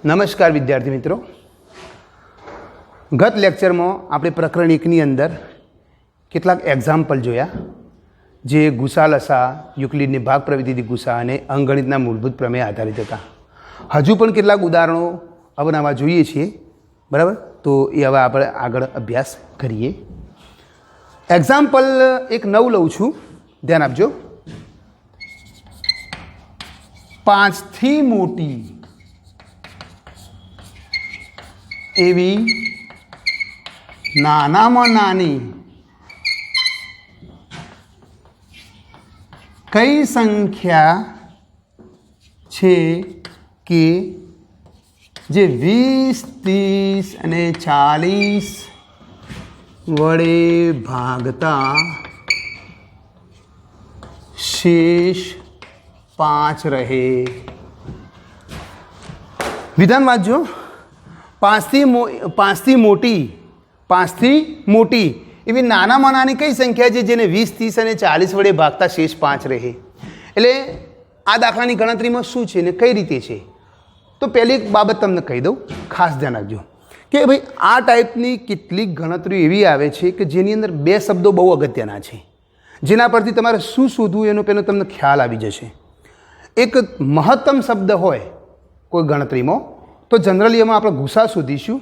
નમસ્કાર વિદ્યાર્થી મિત્રો, ગત લેક્ચરમાં આપણે પ્રકરણ 1 ની અંદર કેટલાક એક્ઝામ્પલ જોયા જે ગુસા લસા, યુક્લિડની ભાગ પ્રવિધિથી ગુસા અને અંકગણિતના મૂળભૂત પ્રમેય આધારિત હતા. હજુ પણ કેટલાક ઉદાહરણો અવનવા જોઈએ છીએ, બરાબર? તો એ હવે આપણે આગળ અભ્યાસ કરીએ. એક્ઝામ્પલ એક નવું લઉં છું, ધ્યાન આપજો. 5 થી મોટી એવી નાનામાં નાની કઈ સંખ્યા છે કે જે 20, 30 અને 40 વડે ભાગતા શેષ 5 રહે. વિધાન વાંચજો. 5 થી મોટી એવી નાનામાં નાની કઈ સંખ્યા છે જેને 20, 30 અને 40 વડે ભાગતા શેષ 5 રહે. એટલે આ દાખલાની ગણતરીમાં શું છે ને કઈ રીતે છે, તો પહેલી એક બાબત તમને કહી દઉં, ખાસ ધ્યાન રાખજો કે ભાઈ આ ટાઈપની કેટલીક ગણતરીઓ એવી આવે છે કે જેની અંદર 2 શબ્દો બહુ અગત્યના છે, જેના પરથી તમારે શું શોધવું એનો પહેલો તમને ખ્યાલ આવી જશે. એક મહત્તમ શબ્દ હોય કોઈ ગણતરીમાં તો જનરલી એમાં આપણે ગુસા શોધીશું,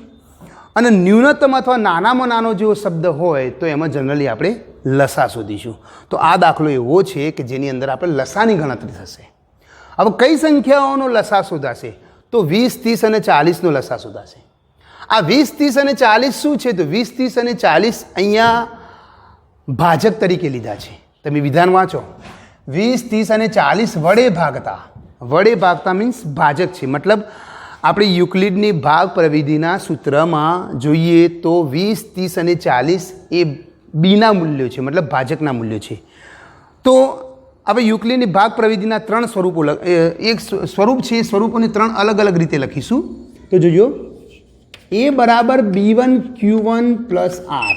અને ન્યૂનતમ અથવા નાનામાં નાનો જેવો શબ્દ હોય તો એમાં જનરલી આપણે લસા શોધીશું. તો આ દાખલો એવો છે કે જેની અંદર આપણે લસાની ગણતરી થશે. હવે કઈ સંખ્યાઓનો લસા શોધાશે? તો 20, 30 અને 40નો લસા શોધાશે. આ 20, 30 અને 40 શું છે? તો 20, 30 અને 40 અહીંયા ભાજક તરીકે લીધા છે. તમે વિધાન વાંચો. 20, 30 અને 40 વડે ભાગતા મીન્સ ભાજક છે. મતલબ આપણી યુક્લિડની ભાગ પ્રવિધિના સૂત્રમાં જોઈએ તો 20, 30 અને 40 એ બીના મૂલ્યો છે, મતલબ ભાજકના મૂલ્યો છે. તો આપણે યુક્લિડની ભાગ પ્રવિધિના 3 સ્વરૂપો, એક સ્વરૂપ છે, એ સ્વરૂપોને 3 અલગ અલગ રીતે લખીશું. તો જોજો, A બરાબર B1 Q1 પ્લસ R.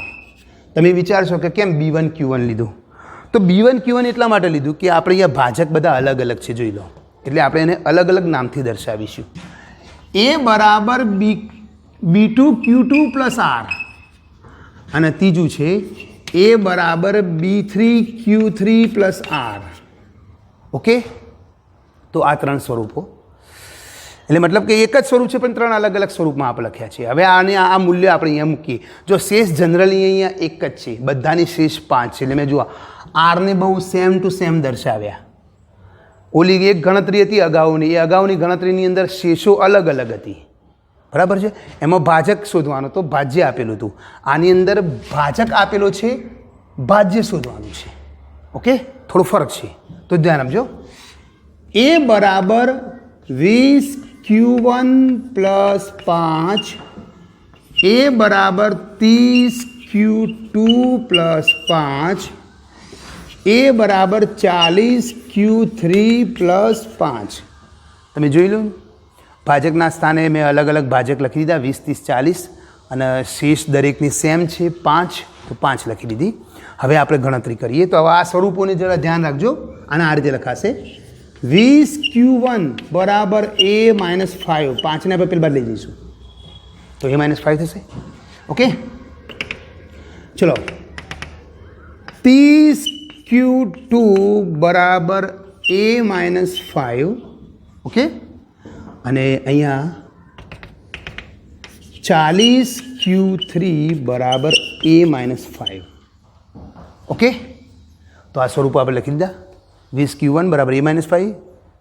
તમે વિચારશો કે કેમ B1 Q1 લીધું? તો B1 Q1 એટલા માટે લીધું કે આપણે અહીંયા ભાજક બધા અલગ અલગ છે, જોઈ લો. એટલે આપણે એને અલગ અલગ નામથી દર્શાવીશું. A બરાબર B2 Q2 પ્લસ R, અને ત્રીજું છે A બરાબર B3 Q3 plus R. Okay, તો આ 3 સ્વરૂપો, એટલે મતલબ કે એક જ સ્વરૂપ છે પણ 3 અલગ અલગ સ્વરૂપમાં આપણે લખ્યા છે. હવે આને આ મૂલ્ય આપણે અહીંયા મૂકીએ. જો શેષ જનરલી અહીંયા એક જ છે, બધાની શેષ 5 છે. એટલે મેં જુઓ આરને બહુ સેમ ટુ સેમ દર્શાવ્યા. ઓલી એક ગણતરી હતી અગાઉની, એ અગાઉની ગણતરીની અંદર શેષો અલગ અલગ હતી, બરાબર છે? એમાં ભાજક શોધવાનું તો ભાજ્ય આપેલું હતું. આની અંદર ભાજક આપેલો છે, ભાજ્ય શોધવાનું છે. ઓકે, થોડો ફરક છે, તો ધ્યાન આપજો. A બરાબર 20 Q1 પ્લસ 5, A બરાબર 30 Q2 પ્લસ 5, A બરાબર 40 Q3 પ્લસ 5. તમે જોઈ લો, ભાજકના સ્થાને મેં અલગ અલગ ભાજક લખી દીધા, 20, 30, 40, અને શેષ દરેકની સેમ છે 5, તો 5 લખી દીધી. હવે આપણે ગણતરી કરીએ. તો હવે આ સ્વરૂપોને જરા ધ્યાન રાખજો. આને આ રીતે લખાશે. 20 Q1 બરાબર A માઇનસ 5, 5ને આપણે પેલી બાર લઈ જઈશું તો A માઇનસ 5 થશે. ઓકે, ચલો. 30 Q2 બરાબર A માઇનસ 5. ઓકે, અને અહીંયા 40 Q3 બરાબર A માઇનસ 5. ઓકે, તો આ સ્વરૂપ આપણે લખી દીધા. 20 Q1 બરાબર A માઇનસ 5,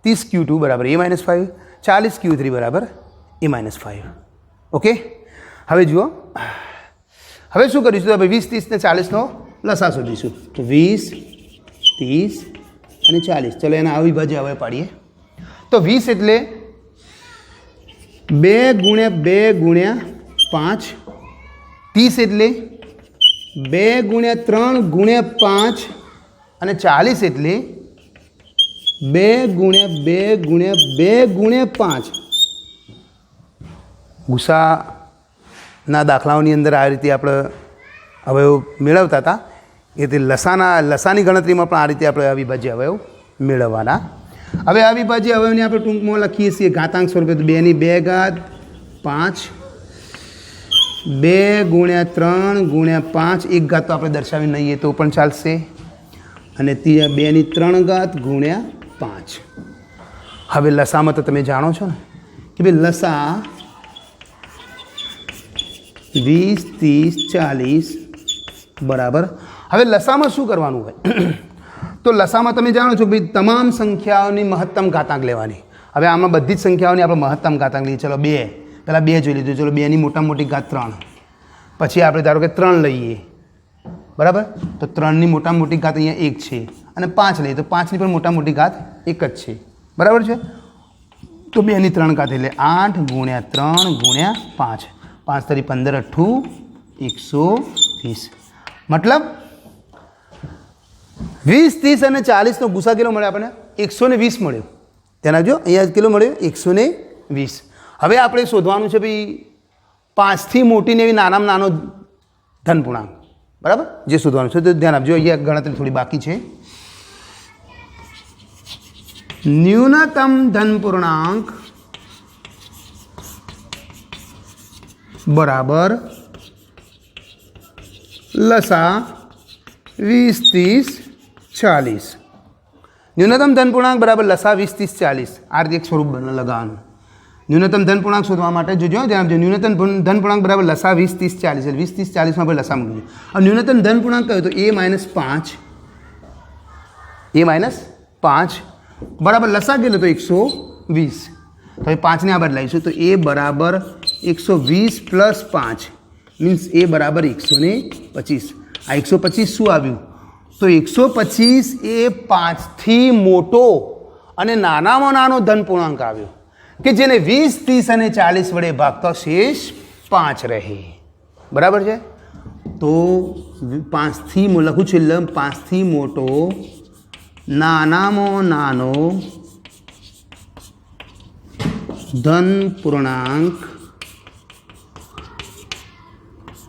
30 Q2 બરાબર A માઇનસ 5, 40 Q3 બરાબર A માઇનસ 5. ઓકે, હવે જુઓ, હવે શું કરીશું? તો 20, 30 ને 40નો લસા શોધીશું. તો 20, 30 અને 40, ચલો એના અવિભાજ્ય હવે પાડીએ. તો 20 એટલે 2 ગુણ્યા 2 ગુણ્યા 5, 30 એટલે 2 ગુણ્યા 3 ગુણ્યા 5, અને 40 એટલે 2 ગુણ્યા 2 ગુણ્યા 2 ગુણ્યા 5. ગુસાના દાખલાઓની અંદર આ રીતે આપણે અવયવ મેળવતા હતા. એ તે લસાની ગણતરીમાં પણ આ રીતે આપણે અવિભાજ્ય અવયવ મેળવવાના. હવે અવિભાજ્ય અવયવને આપણે ટૂંકમાં લખીએ છીએ ઘાતાંક સ્વરૂપે. તો 2 ની 2 ઘાત 5 2 ગુણ્યા 3 ગુણ્યા 5 એક ઘાત તો આપણે દર્શાવી નહીં તો પણ ચાલશે અને 2 ની 3 ઘાત ગુણ્યા 5. હવે લસામાં તો તમે જાણો છો ને કે ભાઈ લસા 20 30 40 બરાબર. હવે લસામાં શું કરવાનું હોય તો લસામાં તમે જાણો છો ભાઈ તમામ સંખ્યાઓની મહત્તમ ઘાતાંક લેવાની. હવે આમાં બધી જ સંખ્યાઓની આપણે મહત્તમ ઘાતાંક લઈએ. ચલો 2 પહેલાં 2 જોઈ લીધું. ચલો 2 ની મોટામાં મોટી ઘાત 3 પછી આપણે ધારો કે 3 લઈએ બરાબર તો 3 ની મોટામાં મોટી ઘાત અહીંયા 1 છે અને 5 લઈએ તો 5 ની પણ મોટામાં મોટી ઘાત 1 જ છે બરાબર છે. તો 2 ની 3 ઘાત એટલે 8 ગુણ્યા 3 ગુણ્યા 5 5 તરી 15 8 120 મતલબ 20 30 અને 40 નો ગુસા કેટલો મળે આપણને 120 મળ્યો. ધ્યાન રાખજો અહીંયા કેટલો મળ્યો 120. હવે આપણે શોધવાનું છે ભાઈ 5 થી મોટી ને એવી નાનામાં નાનો ધન પૂર્ણાંક બરાબર જે શોધવાનું છે તો ધ્યાન આપજો. અહીંયા ગણતરી થોડી બાકી છે. ન્યૂનતમ ધન પૂર્ણાંક બરાબર લસા 20 30 40. ન્યૂનતમ ધન પૂર્ણાંક બરાબર લસા 20 30 40. આ રીતે એક સ્વરૂપ લગાવવાનું. ન્યૂનતમ ધન પૂર્ણાંક શોધવા માટે જોજો ધ્યાન આપજો. ન્યૂનતમ ધન પૂર્ણાંક બરાબર લસા 20 30 40 એટલે 20 30 40 માં આપણે લસા મૂકીએ. હવે ન્યૂનતમ ધન પૂર્ણાંક કયો તો a-5 બરાબર લસા કેટલો તો 120. તો હવે 5 ને આ બદલાઈશું તો a બરાબર 120 પ્લસ 5 મીન્સ a બરાબર 125. આ 125 શું આવ્યું તો 125 એ 5 થી મોટો અને નાનામાં નાનો ધન પૂર્ણાંક આવ્યો કે જેને 20 30 અને 40 વડે ભાગતો શેષ 5 રહે બરાબર છે. તો 5 થી લખું છું એટલે 5 થી મોટો નાનામાં નાનો ધન પૂર્ણાંક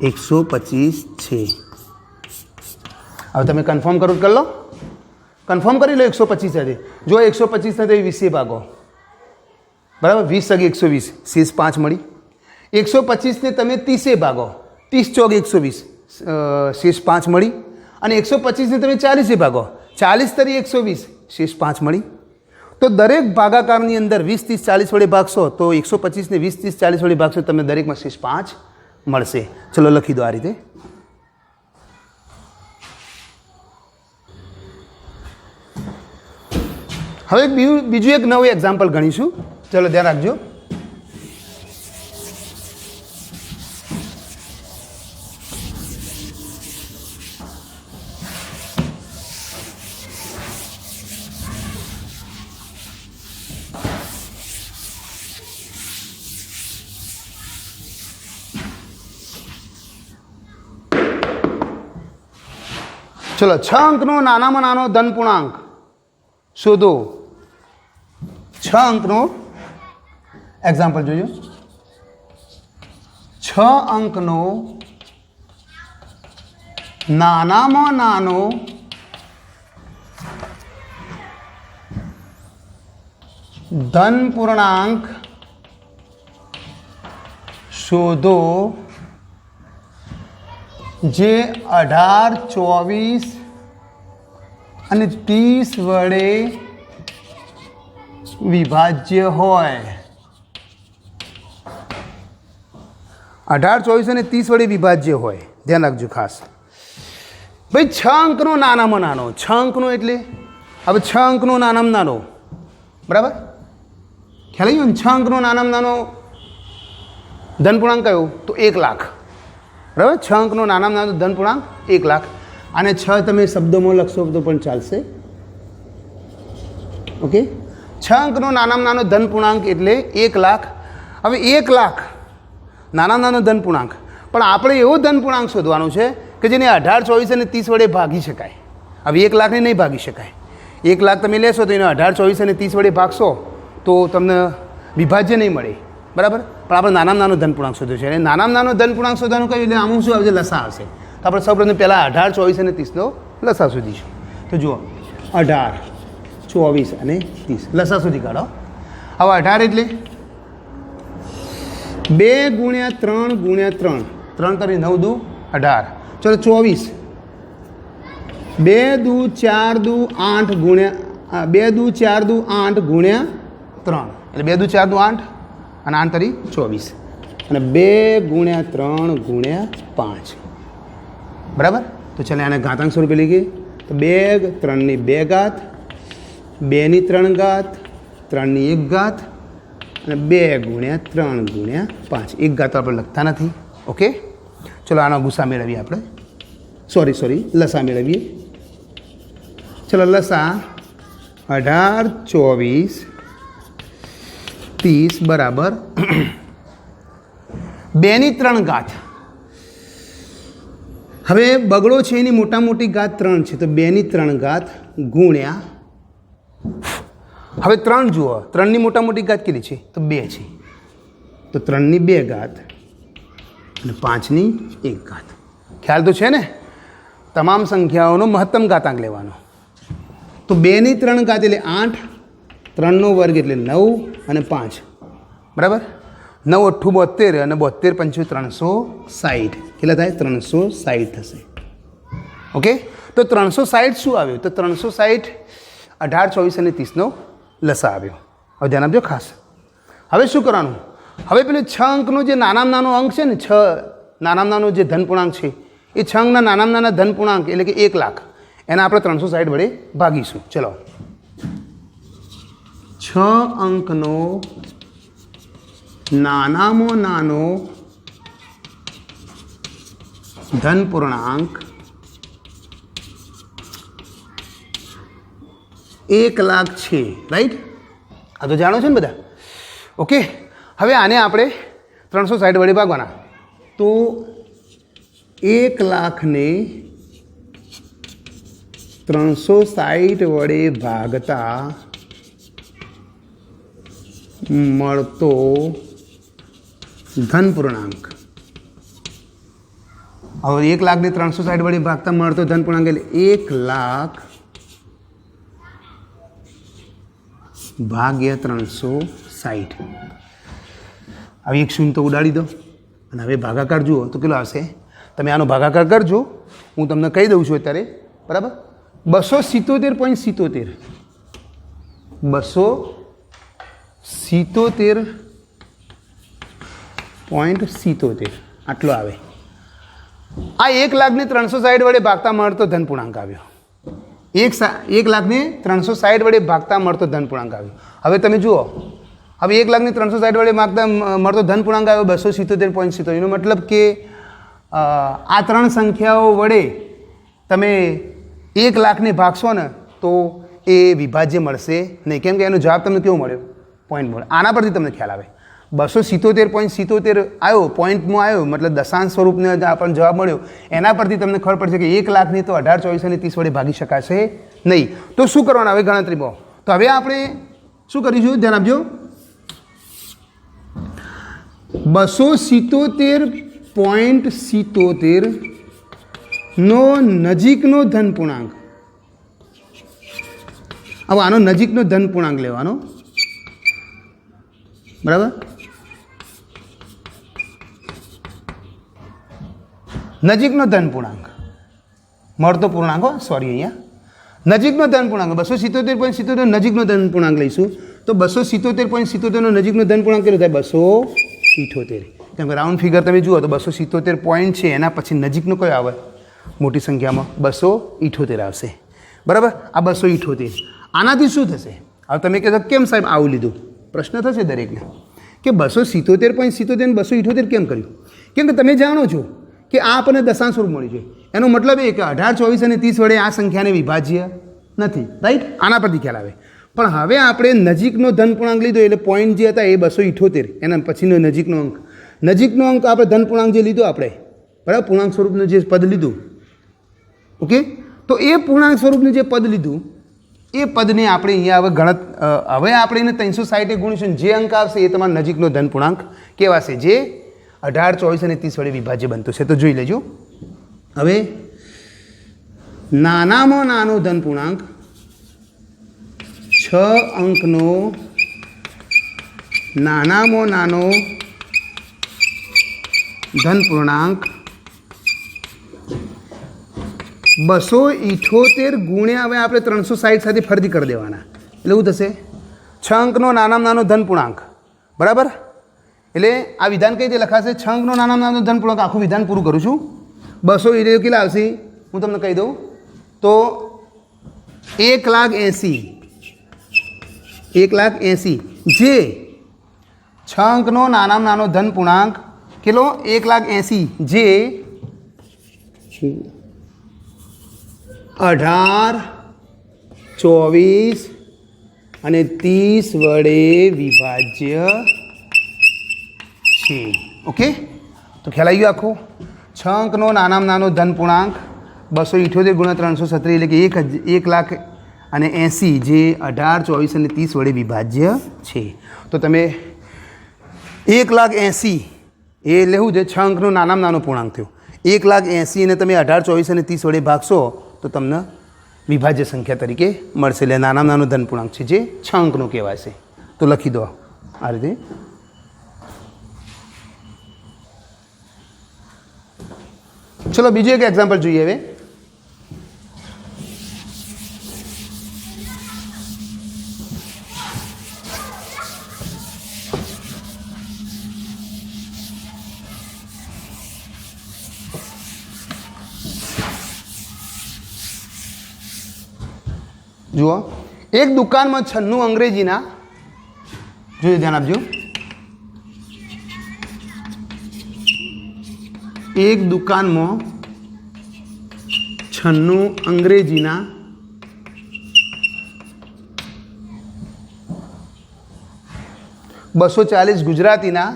125 છે. હવે તમે કન્ફર્મ કરો કરી લો. કન્ફર્મ કરી લો 125 છે. જો 125 ને તો 20 ભાગો બરાબર 20 × 120 શેષ 5 મળી. 125 ને તમે 30 ભાગો 30 ચોક 120 શેષ 5 મળી અને 125 ને તમે 40 ભાગો 40 તરી 120 શેષ 5 મળી. તો દરેક ભાગાકારની અંદર 20 30 40 વડે ભાગશો તો 125 ને 20 30 40 વડે ભાગશો તમને દરેકમાં શેષ 5 મળશે. ચલો લખી દો આ રીતે. હવે બીજું એક નવું એક્ઝામ્પલ ગણીશું. ચલો ધ્યાન રાખજો. ચલો 6 અંકનો નાનામાં નાનો ધન પૂર્ણાંક શોધો. 6 અંકનો એક્ઝામ્પલ જોજો. 6 અંકનો નાનામાં નાનો ધન પૂર્ણાંક શોધો જે 18 24 અને 30 વડે વિભાજ્ય હોય. 18 24 અને 30 વડે વિભાજ્ય હોય. ધ્યાન રાખજો ખાસ ભાઈ. 6 અંકનો નાનામાં નાનો 6 અંકનો એટલે હવે 6 અંકનો નાનામાં નાનો બરાબર ખ્યાલ આવ્યો ને. 6 અંકનો નાનામાં નાનો ધન પૂર્ણાંક કયો તો 1 લાખ બરાબર. 6 અંકનો નાનામાં નાનો ધન પૂર્ણાંક 1 લાખ. અને 6 તમે શબ્દોમાં લખશો તો પણ ચાલશે. ઓકે 6 અંકનો નાનામાં નાનો ધન પૂર્ણાંક એટલે 1 લાખ. હવે 1 લાખ નાનામાં નાનો ધન પૂર્ણાંક પણ આપણે એવો ધન પૂર્ણાંક શોધવાનો છે કે જેને 18 24 અને 30 વડે ભાગી શકાય. હવે 1 લાખને નહીં ભાગી શકાય. 1 લાખ તમે લેશો તો એને 18 24 અને 30 વડે ભાગશો તો તમને વિભાજ્ય નહીં મળે બરાબર. પણ આપણે નાનામાં નાનો ધન પૂર્ણાંક શોધ્યો છે અને નાનામાં નાનો ધન પૂર્ણાંક શોધવાનું કહ્યું એટલે આમાં શું આવશે લસા આવશે. તો આપણે સૌપ્રથમ પહેલાં 18 24 અને 30નો લસા શોધીશું. તો જુઓ 18 24 અને 30 લસા સુધી કાઢો. હવે 18 એટલે 2 ગુણ્યા 3 ગુણ્યા 3, 3 કરી 9 દુ 18, ચલો 24, 2 દુ 4 દુ 8 ગુણ્યા 2 દુ 4 દુ 8 ગુણ્યા 3, એટલે 2 દુ 4 દુ 8 અને 8 તરી 24 અને 2 ગુણ્યા 3 ગુણ્યા 5, બરાબર. તો ચાલે આને ઘાતાંક સ્વરૂપે લખીએ તો 2 3 ની 2 ઘાત, 2 ની 3 ઘાત, 3 ની 1 ઘાત અને 2 ગુણ્યા 3 ગુણ્યા 5, 1 ઘાત આપણે લખતા નથી. ઓકે, ચલો આનો ગુસા મેળવીએ આપણે, સોરી લસા મેળવીએ. ચલો લસા 18 24 30 બરાબર 2 ની 3 ઘાત. હવે બગડો છે એની મોટા મોટી ઘાત 3 છે, તો 2 ની 3 ઘાત ગુણ્યા, હવે 3 જુઓ, 3 ની મોટા મોટી ઘાત કેટલી છે તો 2 છે, તો 3 ની 2 ઘાત અને 5 ની 1 ઘાત. ખ્યાલ તો છે ને, તમામ સંખ્યાઓનો મહત્તમ ઘાતાંક લેવાનો. તો 2 ની 3 ઘાત એટલે 8, 3 નો વર્ગ એટલે 9 અને 5, બરાબર. 9 8 72 અને 72 5 360, કેટલા થાય 360 થશે. ઓકે, તો 360 શું આવ્યું તો 360 18 24 અને 30 નો લસા આવ્યો. હવે ધ્યાન આપજો ખાસ. હવે શું કરવાનું, હવે પેલું 6 અંકનો જે નાનામાં નાનો અંક છે ને, 6 નાનામાં નાનો જે ધન પૂર્ણાંક છે, એ 6 અંકના નાનામાં નાના ધન પૂર્ણાંક એટલે કે 1 લાખ, એના આપણે 360 વડે ભાગીશું. ચલો, 6 અંકનો નાનામાં નાનો ધન પૂર્ણાંક 1 લાખ છે, રાઈટ. આ તો જાણો છો ને બધા. ઓકે, હવે આને આપણે 360 વડે ભાગવાના. તો 1 લાખને 360 વડે ભાગતા મળતો ધન પૂર્ણાંક. હવે 1 લાખને 360 વડે ભાગતા મળતો ધન પૂર્ણાંક એટલે 1 લાખ ભાગ્યા 360. હવે એક શૂન્ય તો ઉડાડી દો અને હવે ભાગાકાર જુઓ તો કેટલો આવશે. તમે આનો ભાગાકાર કરજો, હું તમને કહી દઉં છું અત્યારે, બરાબર. 277.77 277.77 આટલો આવે. આ 1 લાખને 360 વડે ભાગતા મળતો ધન પૂર્ણાંક આવ્યો. 1 લાખને 360 વડે ભાગતા મળતો ધન પૂર્ણાંક આવ્યો. હવે તમે જુઓ, હવે 1 લાખને 360 વડે ભાગતા મળતો ધન પૂર્ણાંક આવ્યો 277.77. એનો મતલબ કે આ 3 સંખ્યાઓ વડે તમે 1 લાખને ભાગશો ને તો એ વિભાજ્ય મળશે નહીં, કેમ કે એનો જવાબ તમને કેવો મળ્યો, પોઈન્ટ મળ્યો. આના પરથી તમને ખ્યાલ આવે 277.77 આવ્યો, પોઈન્ટમાં આવ્યો, મતલબ દશાંશ સ્વરૂપને આપણને જવાબ મળ્યો. એના પરથી તમને ખબર પડશે કે 1 લાખની તો 18 24 અને 30 વડે ભાગી શકાશે નહીં. તો શું કરવાનું હવે ગણતરીમાં, તો હવે આપણે શું કરીશું ધ્યાન આપજો. 277.77 નો નજીકનો ધન પૂર્ણાંક. હવે આનો નજીકનો ધન પૂર્ણાંક લેવાનો, બરાબર. નજીકનો ધન પૂર્ણાંક મળતો પૂર્ણાંક, સોરી અહીંયા નજીકનો ધન પૂર્ણાંક 277.77 નજીકનો ધન પૂર્ણાંક લઈશું. તો 277.77 નો નજીકનો ધન પૂર્ણાંક કેટલો થાય 278. કેમ કે રાઉન્ડ ફિગર તમે જુઓ તો 277 પોઈન્ટ છે, એના પછી નજીકનો કયો આવે મોટી સંખ્યામાં 278 આવશે, બરાબર. આ 278 આનાથી શું થશે. હવે તમે કહેશો કેમ સાહેબ આવું લીધું, પ્રશ્ન થશે દરેકને કે 277.77 ને 278 કેમ કર્યું. કેમ કે તમે જાણો છો કે આ આપણને દશાંશ સ્વરૂપ મળ્યું છે, એનો મતલબ એ કે 18 24 અને 30 વડે આ સંખ્યાને વિભાજ્ય નથી, રાઈટ. આના પરથી ખ્યાલ આવે. પણ હવે આપણે નજીકનો ધન પૂર્ણાંક લીધો એટલે પોઈન્ટ જે હતા એ 278, એના પછીનો નજીકનો અંક આપણે ધન પૂર્ણાંક જે લીધો આપણે, બરાબર, પૂર્ણાંક સ્વરૂપનું જે પદ લીધું, ઓકે. તો એ પૂર્ણાંક સ્વરૂપનું જે પદ લીધું એ પદને આપણે અહીંયા હવે આપણે એને 360 ગુણીશું, જે અંક આવશે એ તમારા નજીકનો ધન પૂર્ણાંક કહેવાશે, જે 18 24 અને 30 વડે વિભાજ્ય બનતું છે. તો જોઈ લેજો. હવે નાનામાં નાનો ધન પૂર્ણાંક 6 અંકનો નાનામાં નાનો ધન પૂર્ણાંક 278 ગુણ્યા હવે આપણે 360 સાથે ફરીથી કરી દેવાના. એટલે શું થશે? 6 અંકનો નાનામાં નાનો ધન પૂર્ણાંક, બરાબર. એટલે આ વિધાન કઈ રીતે લખાશે? 6 અંકનો નાનામાં નાનો ધન પૂર્ણાંક. આખું વિધાન પૂરું કરું છું. 200 કેટલા આવશે હું તમને કહી દઉં તો 1,80,000 જે 6 અંકનો નાનામાં નાનો ધન પૂર્ણાંક કેટલો? 1,80,000 જે 18, 24 અને 30 વડે વિભાજ્ય છે. ઓકે, તો ખ્યાલ આવી ગયો આખો. 6 અંકનો નાનામાં નાનો ધન પૂર્ણાંક 278 ગુણ્યા 317 એટલે કે 1,80,000 જે 18, 24 અને 30 વડે વિભાજ્ય છે. તો તમે 1,80,000 એ એટલે શું છે? 6 અંકનો નાનામાં નાનો પૂર્ણાંક થયો. 1,80,000 ને તમે 18, 24 અને 30 વડે ભાગશો તો તમને વિભાજ્ય સંખ્યા તરીકે મળશે. એટલે નાનામાં નાનો ધન પૂર્ણાંક છે જે 6 અંકનો કહેવાશે. તો લખી દો આ રીતે. ચલો બીજું એક એક્ઝામ્પલ જોઈએ હવે. જુઓ, એક દુકાનમાં 96 અંગ્રેજીના, જોજો ધ્યાન આપજો, એક દુકાનમાં 96 અંગ્રેજીના 240 ગુજરાતીના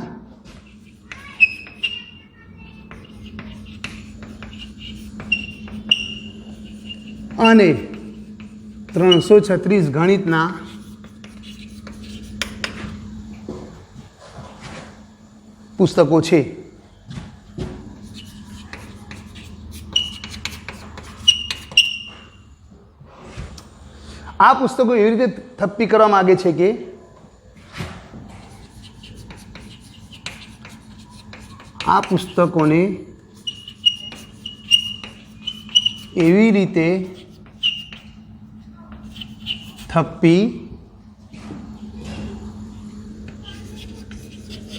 અને 336 ગણિતના પુસ્તકો છે. આ પુસ્તકો એવી રીતે થપ્પી કરવા માગે છે કે આ પુસ્તકોને એવી રીતે થપ્પી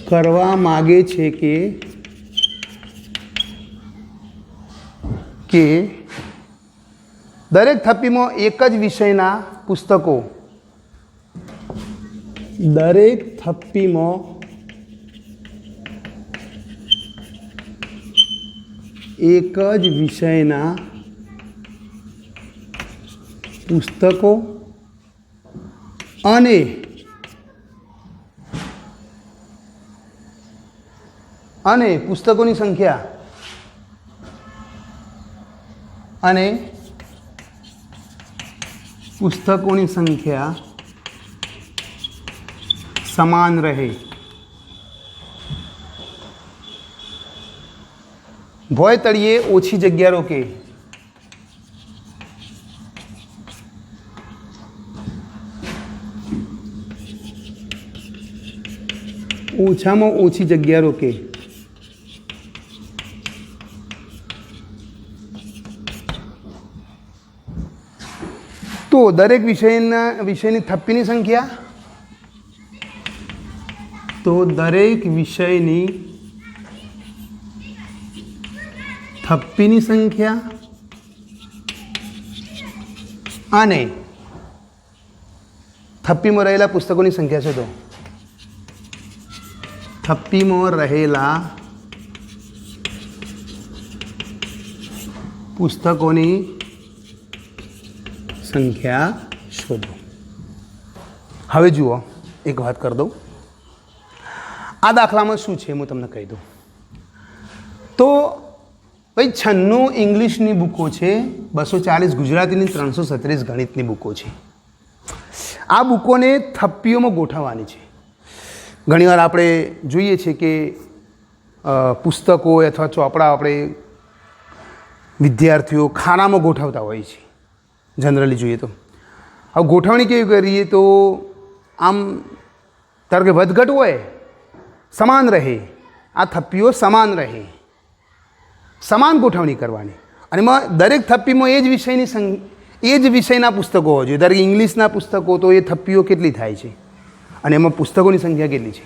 કરવા માગે છે કે દરેક થપ્પીમાં એક જ વિષયના પુસ્તકો, દરેક થપ્પીમાં એક જ વિષયના પુસ્તકો અને પુસ્તકોની સંખ્યા સમાન રહે. ભોય તળિયે ઓછી જગ્યા રોકે. ઓછામાં ઓછી જગ્યા રોકે. તો દરેક વિષયની થપ્પીની સંખ્યા, તો દરેક વિષયની થપ્પીની સંખ્યા અને થપ્પીમાં રહેલા પુસ્તકોની સંખ્યા છે. તો થપ્પીમાં રહેલા પુસ્તકોની સંખ્યા શોધો. હવે જુઓ, એક વાત કરી દઉં. આ દાખલામાં શું છે હું તમને કહી દઉં. તો ભાઈ 96 ઇંગ્લિશની બુકો છે, 240 ગુજરાતીની, 337 ગણિતની બુકો છે. આ બુકોને થપ્પીઓમાં ગોઠવવાની છે. ઘણીવાર આપણે જોઈએ છે કે પુસ્તકો અથવા ચોપડા આપણે વિદ્યાર્થીઓ ખાનામાં ગોઠવતા હોય છે. જનરલી જોઈએ તો હવે ગોઠવણી કેવી કરીએ તો આમ ધારો કે વધઘટ હોય સમાન રહે આ થપ્પીઓ સમાન રહે, સમાન ગોઠવણી કરવાની. અને એમાં દરેક થપ્પીમાં એ જ વિષયના પુસ્તકો હોવા જોઈએ. ધારો કે ઇંગ્લિશના પુસ્તકો તો એ થપ્પીઓ કેટલી થાય છે અને એમાં પુસ્તકોની સંખ્યા કેટલી છે.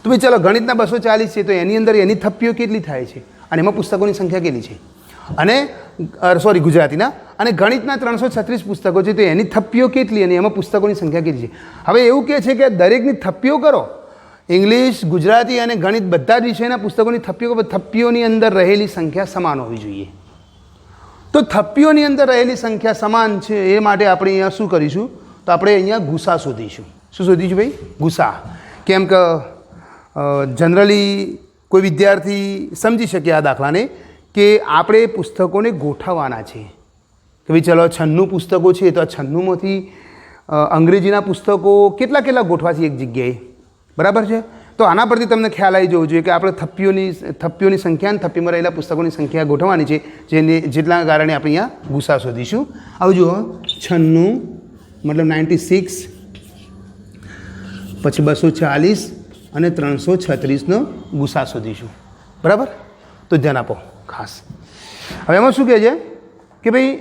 તો ભાઈ ચાલો ગણિતના 240 છે તો એની અંદર એની થપ્પીઓ કેટલી થાય છે અને એમાં પુસ્તકોની સંખ્યા કેટલી છે. અને ગુજરાતીના અને ગણિતના 336 પુસ્તકો છે તો એની થપ્પીઓ કેટલી અને એમાં પુસ્તકોની સંખ્યા કેટલી છે. હવે એવું કહે છે કે દરેકની થપ્પીઓ કરો, ઇંગ્લિશ, ગુજરાતી અને ગણિત બધા જ વિષયના પુસ્તકોની થપ્પીઓ, થપ્પીઓની અંદર રહેલી સંખ્યા સમાન હોવી જોઈએ. તો થપ્પીઓની અંદર રહેલી સંખ્યા સમાન છે એ માટે આપણે અહીંયા શું કરીશું, તો આપણે અહીંયા ગુસા શોધીશું. શું શોધીશું ભાઈ? ગુસા. કેમ કે જનરલી કોઈ વિદ્યાર્થી સમજી શકે આ દાખલાને કે આપણે પુસ્તકોને ગોઠવવાના છે કે ભાઈ ચલો 96 પુસ્તકો છે તો આ 96માંથી અંગ્રેજીના પુસ્તકો કેટલા કેટલા ગોઠવા છે એક જગ્યાએ, બરાબર છે. તો આના પરથી તમને ખ્યાલ આવી જવો જોઈએ કે આપણે થપ્પીઓની સંખ્યા અને થપ્પીમાં રહેલા પુસ્તકોની સંખ્યા ગોઠવવાની છે, જેટલા કારણે આપણે અહીંયા ગુસા શોધીશું. આવું જુઓ, 96 મતલબ 96, પછી 240 અને 336નો ગુસા શોધીશું, બરાબર. તો ધ્યાન આપો ખાસ. હવે એમાં શું કહે છે કે ભાઈ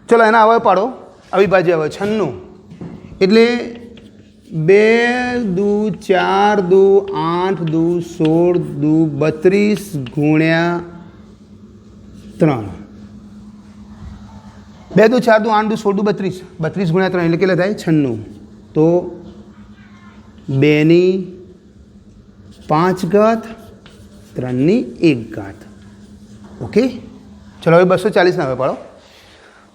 ચલો એના હવે પાડો, અવિભાજ્ય હવે 96 એટલે 2 દુ 4 દુ 8 દુ 16 દુ 32 ગુણ્યા 3, 2 દુ 4 દુ 8 દુ 16 દુ 32, 32 ગુણ્યા 3 એટલે કેટલા થાય? 96. તો 2 ની 5 ઘાત, 3 ની 1 ઘાત. ઓકે, ચલો હવે 240 હવે પાડો.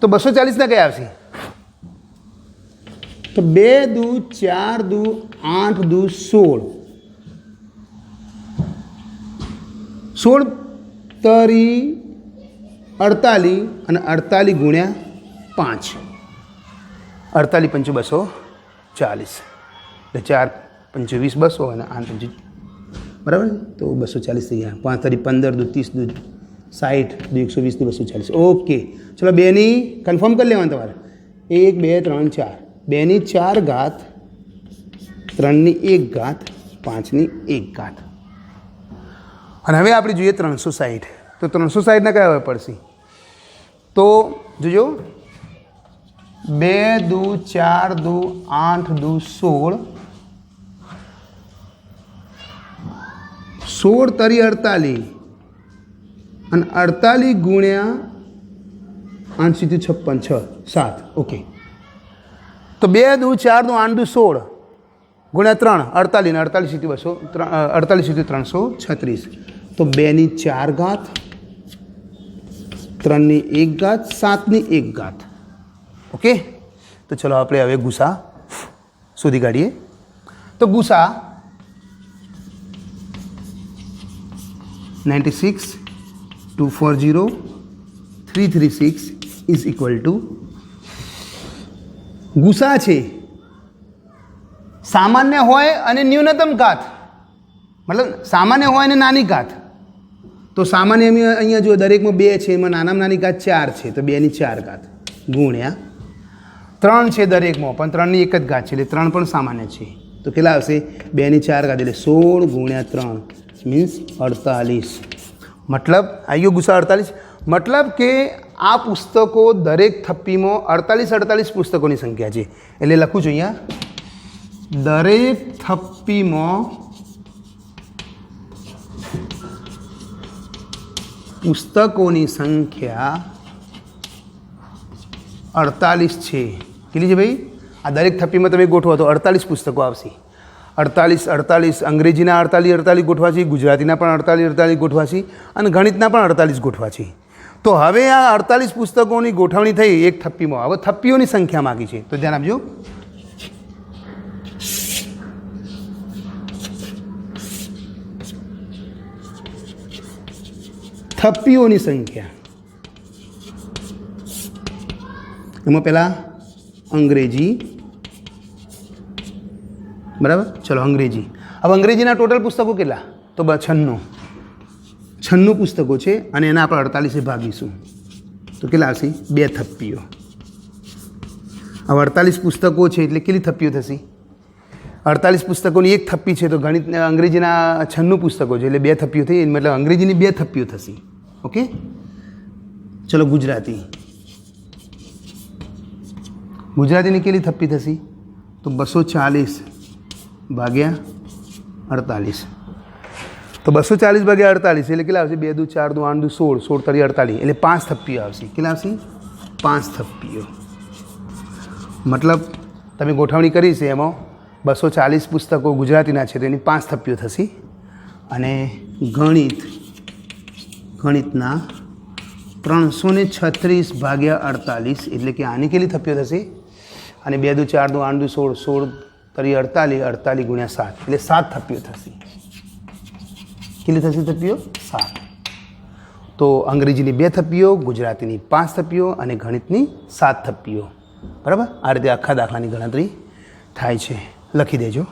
તો 240 કયા આવશે? તો 2 દુ 4 દુ 8 દુ 16, 16 તરી 48 અને 48 ગુણ્યા 5, 48 પંચું 240 એટલે 4 પંચું 20, 200 અને 8 પંચું, બરાબર. તો 240 થઈ ગયા. 5 તરી 15 દુ 30 દુ 60 દુ 120 દુ 240. ઓકે, ચલો 2 ની કન્ફર્મ કરી લેવાનું તમારે. 1 2 3 4, 2 ની 4 ઘાત, 3 ની 1 ઘાત, 5 ની 1 ઘાત. અને હવે આપણે જોઈએ 360. તો 360 કયા હવે પડશે? તો જોજો, 2 દુ 4 દુ 8 દુ 16, 16 તરી 48 અને 48 ગુણ્યા 8 × 56, 7. ઓકે, તો 2 દુ 4 દુ 8 દુ 16 ગુણ્યા 3, 48 ને 48 × 200, 48 × 336. તો 2 ની 4 ઘાત, 3 ની 1 ઘાત, 7 ની 1 ઘાત. ઓકે, તો ચલો આપણે હવે ગુસા શોધી કાઢીએ. તો ગુસા 96, 240, 336 ઇઝ ઇક્વલ ટુ, ગુસા છે સામાન્ય હોય અને ન્યૂનતમ ઘાત, મતલબ સામાન્ય હોય અને નાની ઘાત. તો સામાન્ય અહીંયા જો દરેકમાં 2 છે, એમાં નાનામાં નાની ઘાત 4 છે, તો 2 ની 4 ઘાત ગુણ્યા 3 છે દરેકમાં, પણ 3 ની 1 જ ઘાત છે એટલે 3 પણ સામાન્ય છે. તો કેટલા આવશે? 2 ની 4 ઘાત એટલે 16 ગુણ્યા 3 મીન્સ 48. મતલબ આવી ગયો ગુસા 48. મતલબ કે આ પુસ્તકો દરેક થપ્પીમાં 48 પુસ્તકોની સંખ્યા છે. એટલે લખું છું અહીંયા, દરેક થપ્પીમાં પુસ્તકોની સંખ્યા 48 છે. કેટલી છે ભાઈ? આ દરેક થપ્પીમાં તમે ગોઠવો તો 48 પુસ્તકો આવશે. 48 અંગ્રેજીના 48 ગોઠવા છે, ગુજરાતીના પણ 48 ગોઠવા છે અને ગણિતના પણ 48 ગોઠવા છે. તો હવે આ 48 પુસ્તકોની ગોઠવણી થઈ એક થપ્પીમાં. હવે થપ્પીઓની સંખ્યા માગી છે, તો ધ્યાન આપજો. થપ્પીઓની સંખ્યા એમાં પહેલાં અંગ્રેજી, બરાબર. ચલો અંગ્રેજી. હવે અંગ્રેજીના ટોટલ પુસ્તકો કેટલા? તો 96 પુસ્તકો છે અને એના આપણે 48 ભાગીશું તો કેટલા આવશે? 2 થપ્પીઓ. હવે 48 પુસ્તકો છે એટલે કેટલી થપ્પીઓ થશે? 48 પુસ્તકોની એક થપ્પી છે તો ગણિત અંગ્રેજીના 96 પુસ્તકો છે એટલે 2 થપ્પીઓ થઈ, મતલબ અંગ્રેજીની 2 થપ્પીઓ થશે. ઓકે, ચલો ગુજરાતીની કેટલી થપ્પી થશે? તો 240 ભાગ્યા 48. તો 240 ભાગ્યા 48 એટલે કેટલા આવશે? 2 દુ 4 દુ 8 દુ 16, 16 તરી 48 એટલે 5 થપ્પીઓ આવશે. કેટલા આવશે? 5 થપ્પીઓ. મતલબ તમે ગોઠવણી કરી છે એમાં 240 પુસ્તકો ગુજરાતીના છે તો એની 5 થપ્પીઓ થશે. અને ગણિતના 336 ભાગ્યા 48 એટલે કે આની કેટલી થપ્પીઓ થશે? અને 2 દુ 4 દુ 8 દુ 16, 16 તરી 48, 48 ગુણ્યા 7 એટલે 7 થપ્પીઓ થશે. કેટલી થશે થપ્પીઓ? 7. તો અંગ્રેજીની 2 થપ્પીઓ, ગુજરાતીની 5 થપ્પીઓ અને ગણિતની 7 થપ્પીઓ. બરાબર? આ રીતે આખા દાખલાની ગણતરી થાય છે. લખી દેજો.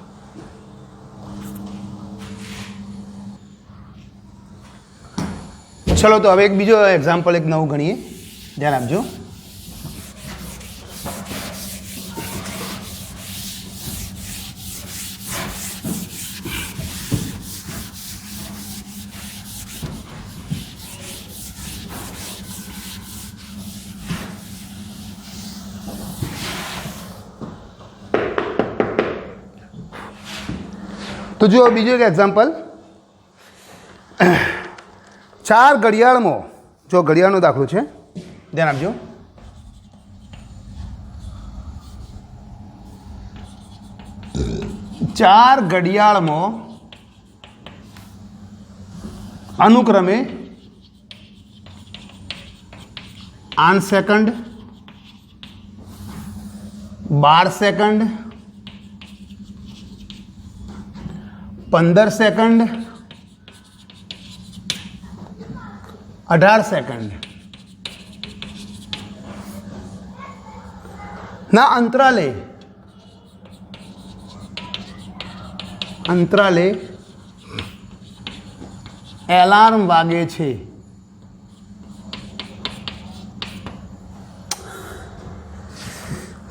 ચલો તો હવે એક બીજો એક્ઝામ્પલ એક નવું ગણીએ. ધ્યાન આપજો. તો જો બીજું એક એક્ઝામ્પલ, 4 ઘડિયાળમાં, જો ઘડિયાળનો દાખલો છે, ધ્યાન આપજો. 4 ઘડિયાળમાં અનુક્રમે 8 સેકન્ડ, 12 સેકન્ડ, 15 સેકન્ડ, 18 સેકન્ડ ના અંતરાલે એલાર્મ વાગે છે.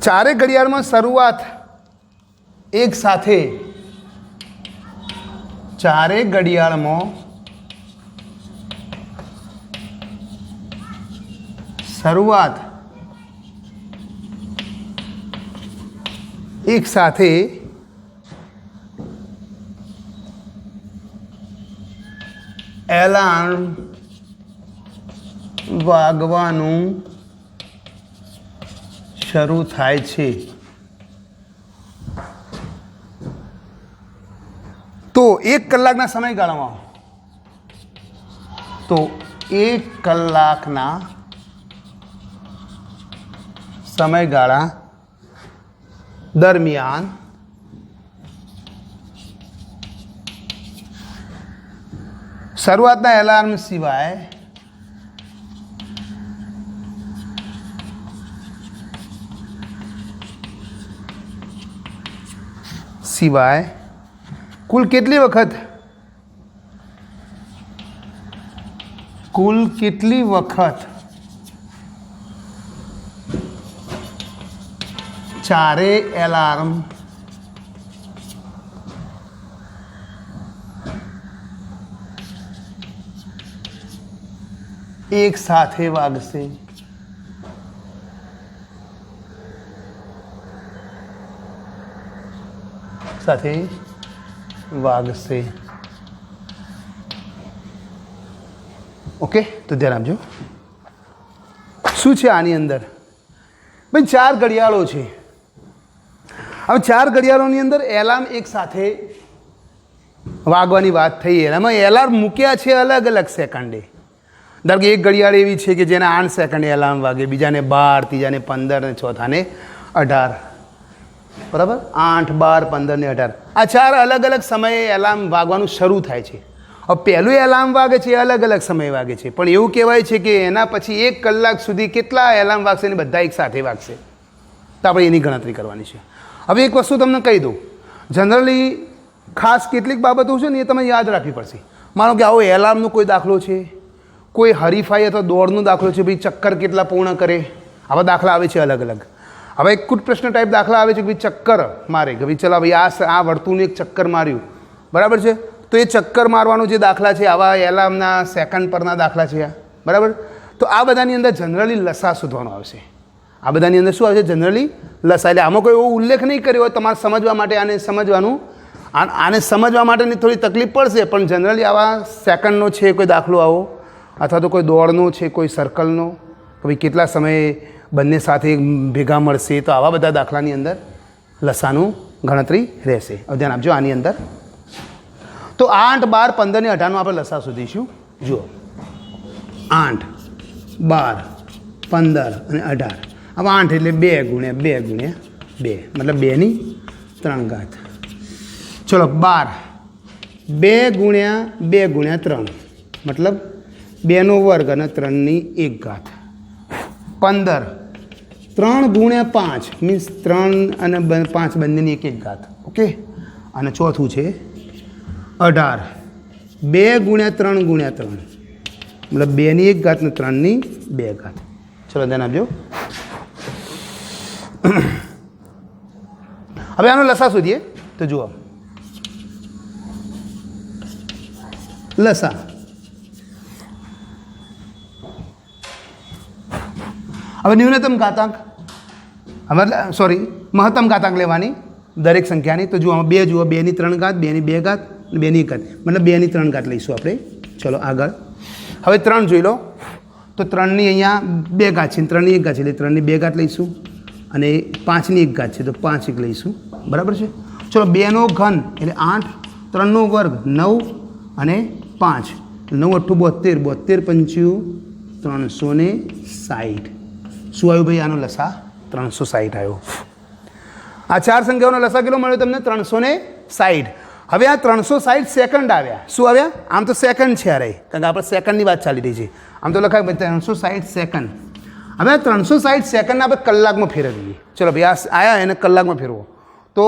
ચારે ઘડિયાળમાં શરૂઆત એક સાથે, ચારે ઘડિયાળમાં શરૂઆત એક સાથે એલાર્મ વાગવાનું શરૂ થાય છે. તો 1 કલાકના સમયગાળામાં, તો 1 કલાકના સમયગાળા દરમિયાન શરૂઆતના એલાર્મ સિવાય કુલ કેટલી વખત ચારે એલાર્મ એક સાથે વાગશે. ઓકે, તો ધ્યાન આપજો. શું છે આની અંદર? ભાઈ 4 ઘડિયાળો છે. હવે 4 ઘડિયાળોની અંદર એલાર્મ એક સાથે વાગવાની વાત થઈ. એનામાં એલાર્મ મૂક્યા છે અલગ અલગ સેકન્ડે. ધારો કે એક ઘડિયાળ એવી છે કે જેને 8 સેકન્ડે એલાર્મ વાગે, બીજાને 12, ત્રીજાને 15 ને ચોથાને 18. બરાબર? 8, 12, 15 ને 18 આ 4 અલગ અલગ સમયે એલાર્મ વાગવાનું શરૂ થાય છે. હવે પહેલું એલાર્મ વાગે છે એ અલગ અલગ સમયે વાગે છે, પણ એવું કહેવાય છે કે એના પછી 1 કલાક સુધી કેટલા એલાર્મ વાગશે ને બધા એક સાથે વાગશે. તો આપણે એની ગણતરી કરવાની છે. હવે એક વસ્તુ તમને કહી દઉં, જનરલી ખાસ કેટલીક બાબતો છે ને એ તમે યાદ રાખવી પડશે. માનો કે આવો એલાર્મનો કોઈ દાખલો છે, કોઈ હરીફાઈ અથવા દોડનો દાખલો છે, ભાઈ ચક્કર કેટલા પૂર્ણ કરે, આવા દાખલા આવે છે અલગ અલગ. હવે એક કુટ પ્રશ્ન ટાઈપ દાખલા આવે છે કે ભાઈ ચક્કર મારે કે ભાઈ ચલો ભાઈ આ વર્તુળને એક ચક્કર માર્યું, બરાબર છે. તો એ ચક્કર મારવાનો જે દાખલા છે આવા એલાર્મના સેકન્ડ પરના દાખલા છે, બરાબર. તો આ બધાની અંદર જનરલી લસા શોધવાનો આવશે. આ બધાની અંદર શું આવશે? જનરલી લસા. એટલે આમાં કોઈ એવો ઉલ્લેખ નહીં કર્યો હોય તમારે સમજવા માટે. આને સમજવા માટેની થોડી તકલીફ પડશે, પણ જનરલી આવા સેકન્ડનો છે કોઈ દાખલો આવો, અથવા તો કોઈ દોડનો છે, કોઈ સર્કલનો, કે ભાઈ કેટલા સમયે બંને સાથે ભેગા મળશે, તો આવા બધા દાખલાની અંદર લસાનું ગણતરી રહેશે. હવે ધ્યાન આપજો આની અંદર. તો 8, 12, 15 ને 18નો આપણે લસા શોધીશું. જુઓ 8, 12, 15 અને 18. હવે 8 એટલે 2 ગુણ્યા 2 ગુણ્યા 2, મતલબ 2 ની 3 ઘાત. ચલો 12, 2 ગુણ્યા 2 ગુણ્યા 3, મતલબ 2 નો વર્ગ અને 3 ની 1 ઘાત. 15, 3 ગુણ્યા 5 મીન્સ 3 અને 5 બંનેની 1 ઘાત. ઓકે. અને ચોથું છે 18, 2 ગુણ્યા 3 ગુણ્યા 3, મતલબ 2 ની 1 ઘાત ને 3 ની 2 ઘાત. ચલો ધ્યાન આપજો. હવે આનો લસા શોધીએ. તો જુઓ લસા. હવે ન્યૂનતમ ઘાતાંક, મહત્તમ ઘાતાંક લેવાની દરેક સંખ્યાની. તો જુઓ આમાં 2 જુઓ, 2 ની 3 ઘાત, 2 ની 2 ઘાત, 2 ની 1 ઘાત, મતલબ 2 ની 3 ઘાત લઈશું આપણે. ચલો આગળ. હવે 3 જોઈ લો. તો 3 ની અહીંયા 2 ઘાત છે, 3 ની 1 ઘાત છે, એટલે 3 ની 2 ઘાત લઈશું. અને 5 ની 1 ઘાત છે, તો 5 1 લઈશું. બરાબર છે. ચલો 2 નો ઘન એટલે 8, 3 નો વર્ગ 9 અને 5, 9 8 72, 72 5 360. શું આવ્યું ભાઈ? આનો લસા 360 આવ્યો. આ 4 સંખ્યાઓનો લસા કેટલો મળ્યો તમને? 360. હવે આ 360 સેકન્ડ આવ્યા. શું આવ્યા? આમ તો સેકન્ડ છે અરે, કારણ કે આપણે સેકન્ડની વાત ચાલી રહી છે. આમ તો લખાય 360 સેકન્ડ. હવે આ 360 સેકન્ડને આપણે કલાકમાં ફેરવીએ. ચલો ભાઈ આ આવ્યા એને કલાકમાં ફેરવો. તો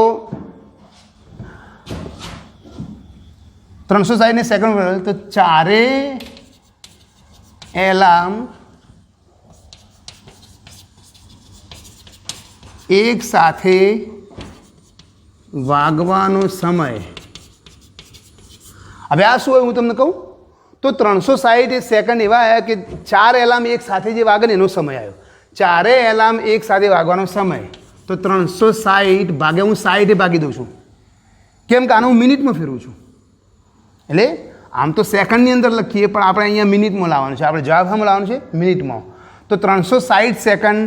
360 ને સેકન્ડ, તો 4 એલાર્મ એક સાથે વાગવાનો સમય. હવે આ શું હોય હું તમને કહું તો 360 સેકન્ડ એવા આવ્યા કે 4 એલાર્મ એક સાથે જે વાગે ને એનો સમય આવ્યો. 4 એલાર્મ એક સાથે વાગવાનો સમય. તો 360 ભાગે હું 60 ભાગી દઉં છું. કેમ કે આને હું મિનિટમાં ફેરવું છું. એટલે આમ તો સેકન્ડની અંદર લખીએ, પણ આપણે અહીંયા મિનિટમાં લાવવાનું છે. આપણે જવાબ આમાં લાવવાનું છે મિનિટમાં. તો 360 સેકન્ડ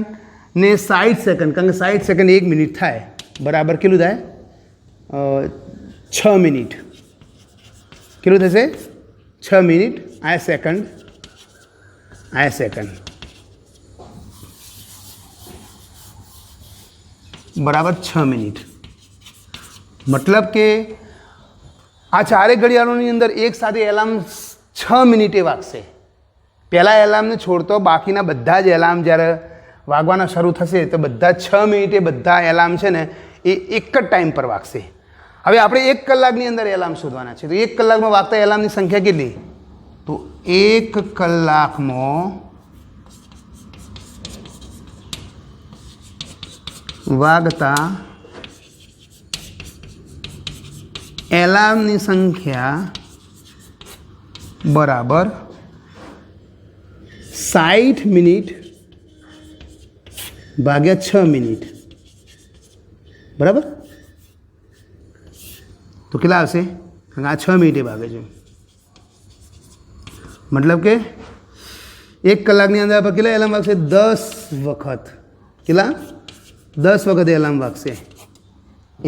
ને 60 સેકન્ડ, કારણ કે 60 સેકન્ડ 1 મિનિટ થાય, બરાબર કેટલું થાય? 6 મિનિટ. કેટલું થશે? 6 મિનિટ. આ સેકન્ડ, આ સેકન્ડ, બરાબર 6 મિનિટ. મતલબ કે આ 4 ઘડિયાળોની અંદર એક સાથે એલાર્મ 6 મિનિટે વાગશે. પહેલાં એલાર્મને છોડતો બાકીના બધા જ એલાર્મ જ્યારે વાગવાના શરૂ થશે તો બધા 6 મિનિટે બધા એલાર્મ છે ને એ એક જ ટાઈમ પર વાગશે. હવે આપણે 1 કલાકની અંદર એલાર્મ શોધવાના છે. તો 1 કલાકમાં વાગતા એલાર્મની સંખ્યા કેટલી? તો 1 કલાકમાં વાગતા એલાર્મની સંખ્યા બરાબર 60 મિનિટ ભાગ્યા 6 મિનિટ. બરાબર. તો કેટલા આવશે? કારણ કે આ 6 મિનિટે વાગે છે. મતલબ કે 1 કલાકની અંદર આપણે કેટલા એલાર્મ વાગશે? 10 વખત. કેટલા? 10 વખત એલાર્મ વાગશે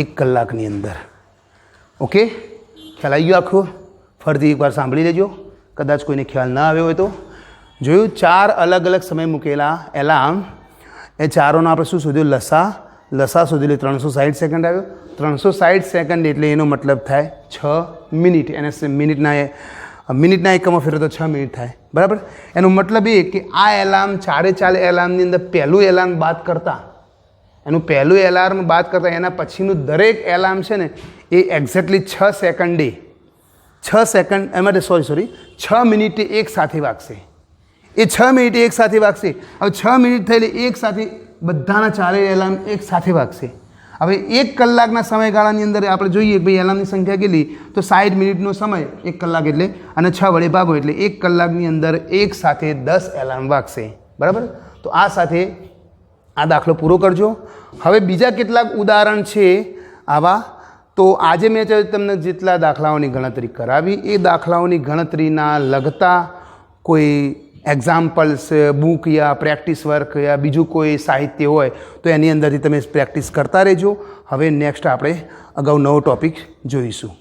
1 કલાકની અંદર. ઓકે, ખ્યાલ આવી ગયો આખું? ફરીથી એકવાર સાંભળી લેજો, કદાચ કોઈને ખ્યાલ ના આવ્યો હોય તો. જોયું 4 અલગ અલગ સમય મૂકેલા એલાર્મ, એ ચારોનો આપણે શું શોધ્યું? લસા. લસા શોધી લે 360 સેકન્ડ આવ્યો. 360 સેકન્ડ એટલે એનો મતલબ થાય 6 મિનિટ. એને મિનિટના એકમમાં ફેરવો તો 6 મિનિટ થાય. બરાબર. એનો મતલબ એ કે આ એલાર્મ 4 એલાર્મની અંદર પહેલું એલાર્મ બાદ કરતાં, એનું પહેલું એલાર્મ બાદ કરતાં એના પછીનું દરેક એલાર્મ છે ને એ એક્ઝેક્ટલી 6 સેકન્ડે 6 સેકન્ડ એમાં સોરી 6 મિનિટે એક સાથે વાગશે. એ 6 મિનિટે એક સાથે વાગશે. હવે 6 મિનિટ થયેલી એક સાથે બધાના ચારેય એલાર્મ એક સાથે વાગશે. હવે 1 કલાકના સમયગાળાની અંદર આપણે જોઈએ કે ભાઈ એલાર્મની સંખ્યા કેટલી, તો 60 મિનિટનો સમય 1 કલાક એટલે, અને 6 વડે ભાગો એટલે 1 કલાકની અંદર એક સાથે 10 એલાર્મ વાગશે. બરાબર. તો આ સાથે આ દાખલો પૂરો કરજો. હવે બીજા કેટલાક ઉદાહરણ છે આવા. તો આજે મેં તમને જેટલા દાખલાઓની ગણતરી કરાવી એ દાખલાઓની ગણતરીના લગતા કોઈ એક્ઝામ્પલ્સ, બુક યા પ્રેક્ટિસ વર્ક યા બીજું કોઈ સાહિત્ય હોય તો એની અંદરથી તમે પ્રેક્ટિસ કરતા રહેજો. હવે નેક્સ્ટ આપણે અગાઉ નવો ટૉપિક જોઈશું.